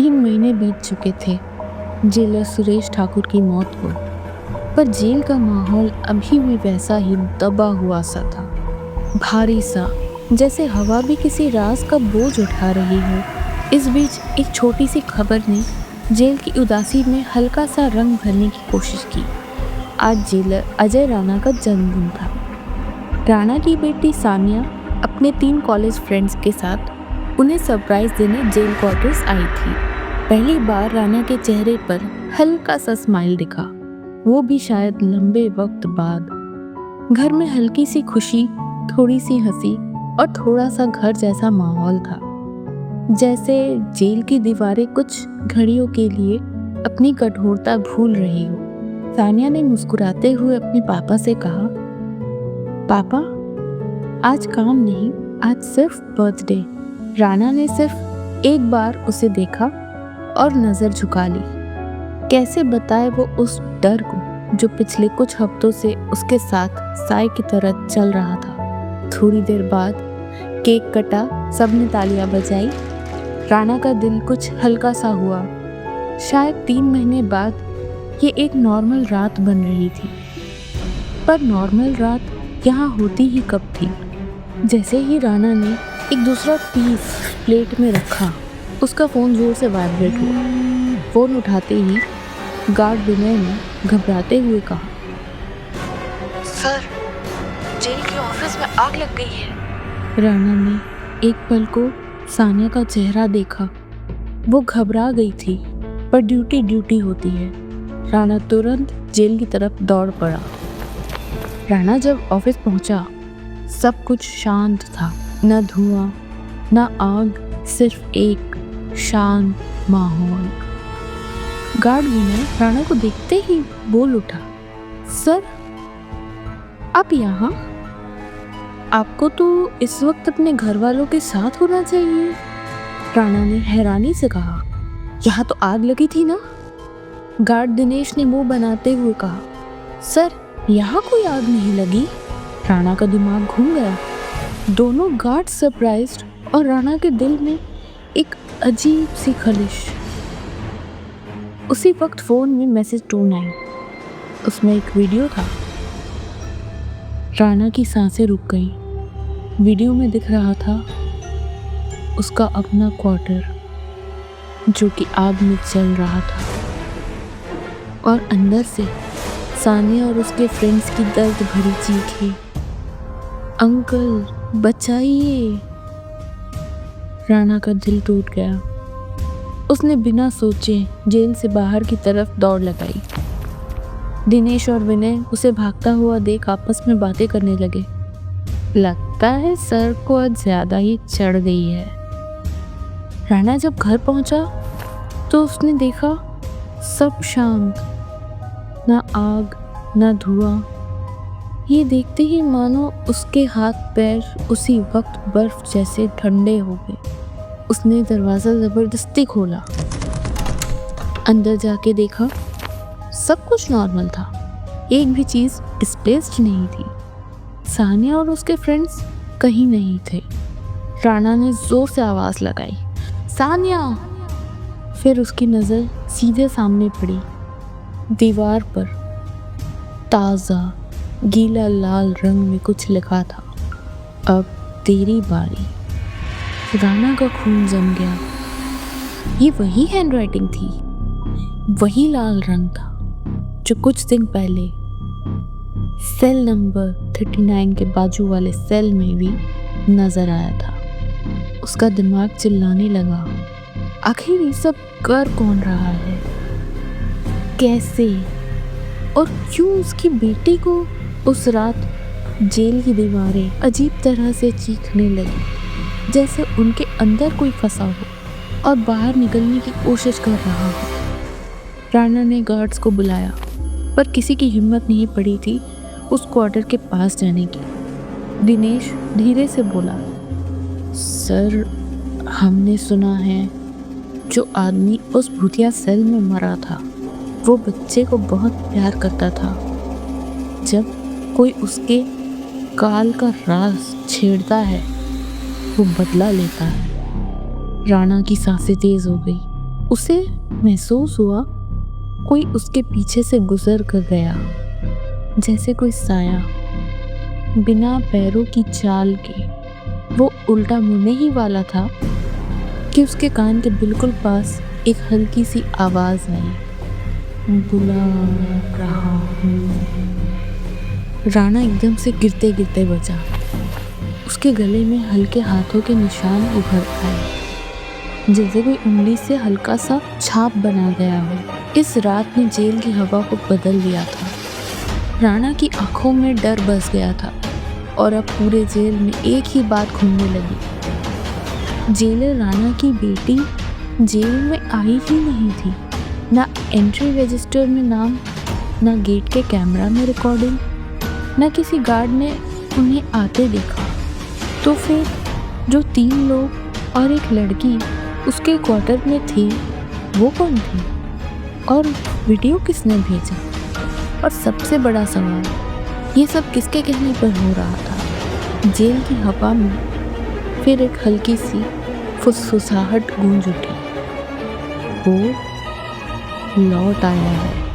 3 महीने बीत चुके थे जेलर सुरेश ठाकुर की मौत को, पर जेल का माहौल अभी भी वैसा ही दबा हुआ सा था, भारी सा, जैसे हवा भी किसी राज का बोझ उठा रही हो। इस बीच एक छोटी सी खबर ने जेल की उदासी में हल्का सा रंग भरने की कोशिश की। आज जेलर अजय राणा का जन्मदिन था। राणा की बेटी सानिया अपने 3 कॉलेज फ्रेंड्स के साथ उन्हें सरप्राइज देने जेल क्वार्टर्स आई थी। पहली बार राणा के चेहरे पर हल्का सा स्माइल दिखा, वो भी शायद लंबे वक्त बाद। घर में हल्की सी खुशी, थोड़ी सी हंसी और थोड़ा सा घर जैसा माहौल था, जैसे जेल की दीवारें कुछ घड़ियों के लिए अपनी कठोरता भूल रही हो। सानिया ने मुस्कुराते हुए अपने पापा से कहा, पापा आज काम नहीं, आज सिर्फ बर्थडे। राणा ने सिर्फ एक बार उसे देखा और नजर झुका ली। कैसे बताए वो उस डर को जो पिछले कुछ हफ्तों से उसके साथ साए की तरह चल रहा था। थोड़ी देर बाद केक कटा, सबने तालियां बजाई। राणा का दिल कुछ हल्का सा हुआ। शायद 3 महीने बाद ये एक नॉर्मल रात बन रही थी, पर नॉर्मल रात यहाँ होती ही कब थी। जैसे ही राणा ने एक दूसरा पीस प्लेट में रखा, उसका फ़ोन जोर से वाइब्रेट हुआ। फ़ोन उठाते ही गार्ड विनय ने घबराते हुए कहा, सर, जेल के ऑफिस में आग लग गई है। राणा ने एक पल को सानिया का चेहरा देखा। वो घबरा गई थी, पर ड्यूटी ड्यूटी होती है। राणा तुरंत जेल की तरफ दौड़ पड़ा। राणा जब ऑफिस पहुंचा, सब कुछ शांत था। न धुआं, न आग, सिर्फ एक शांत माहौल। गार्ड विनय राणा को देखते ही बोल उठा, सर आप यहाँ? आपको तो इस वक्त अपने घर वालों के साथ होना चाहिए। राणा ने हैरानी से कहा, यहाँ तो आग लगी थी ना? गार्ड दिनेश ने मुंह बनाते हुए कहा, सर यहाँ कोई आग नहीं लगी। राणा का दिमाग घूम गया। दोनों गार्ड सरप्राइज्ड और राणा के दिल में एक अजीब सी खलिश। उसी वक्त फोन में मैसेज टोन आई। उसमें एक वीडियो था। राणा की सांसें रुक गई। वीडियो में दिख रहा था उसका अपना क्वार्टर, जो कि आग में जल रहा था, और अंदर से सानिया और उसके फ्रेंड्स की दर्द भरी चीखें, अंकल बचाइए। राणा का दिल टूट गया। उसने बिना सोचे जेल से बाहर की तरफ दौड़ लगाई। दिनेश और विनय उसे भागता हुआ देख आपस में बातें करने लगे। लगता है सर को आज ज्यादा ही चढ़ गई है। राणा जब घर पहुंचा तो उसने देखा सब शांत, ना आग ना धुआं। ये देखते ही मानो उसके हाथ पैर उसी वक्त बर्फ जैसे ठंडे हो गए। उसने दरवाजा जबरदस्ती खोला। अंदर जाके देखा सब कुछ नॉर्मल था। एक भी चीज डिस्प्लेस्ड नहीं थी। सानिया और उसके फ्रेंड्स कहीं नहीं थे। राणा ने जोर से आवाज लगाई, सानिया। फिर उसकी नजर सीधे सामने पड़ी। दीवार पर ताजा गीला लाल रंग में कुछ लिखा था, अब तेरी बारी। राणा का खून जम गया। ये वही हैंडराइटिंग थी, वही लाल रंग था जो कुछ दिन पहले सेल नंबर 39 के बाजू वाले सेल में भी नजर आया था। उसका दिमाग चिल्लाने लगा, आखिर ये सब कर कौन रहा है? कैसे और क्यों उसकी बेटी को उस रात जेल की दीवारें अजीब तरह से चीखने लगी, जैसे उनके अंदर कोई फंसा हो और बाहर निकलने की कोशिश कर रहा हो। राणा ने गार्ड्स को बुलाया, पर किसी की हिम्मत नहीं पड़ी थी उस क्वार्टर के पास जाने की। दिनेश धीरे से बोला, सर हमने सुना है जो आदमी उस भूतिया सेल में मरा था, वो बच्चे को बहुत प्यार करता था। जब कोई उसके काल का राज छेड़ता है, वो बदला लेता है। राणा की सांसें तेज हो गई। उसे महसूस हुआ कोई उसके पीछे से गुजर कर गया, जैसे कोई साया बिना पैरों की चाल के। वो उल्टा मुड़ने ही वाला था कि उसके कान के बिल्कुल पास एक हल्की सी आवाज आई, बुला रहा हूँ। राणा एकदम से गिरते गिरते बचा। उसके गले में हल्के हाथों के निशान उभर आए, जैसे कोई उंगली से हल्का सा छाप बना गया हो। इस रात ने जेल की हवा को बदल दिया था। राणा की आंखों में डर बस गया था और अब पूरे जेल में एक ही बात घूमने लगी। जेलर राणा की बेटी जेल में आई ही नहीं थी। ना एंट्री रजिस्टर में नाम, ना गेट के कैमरा में रिकॉर्डिंग, ना किसी गार्ड ने उन्हें आते देखा। तो फिर जो 3 लोग और एक लड़की उसके क्वार्टर में थे, वो कौन थी? और वीडियो किसने भेजा? और सबसे बड़ा सवाल, ये सब किसके कहने पर हो रहा था? जेल की हवा में फिर एक हल्की सी फुसफुसाहट गूंज उठी। वो लौट आया है।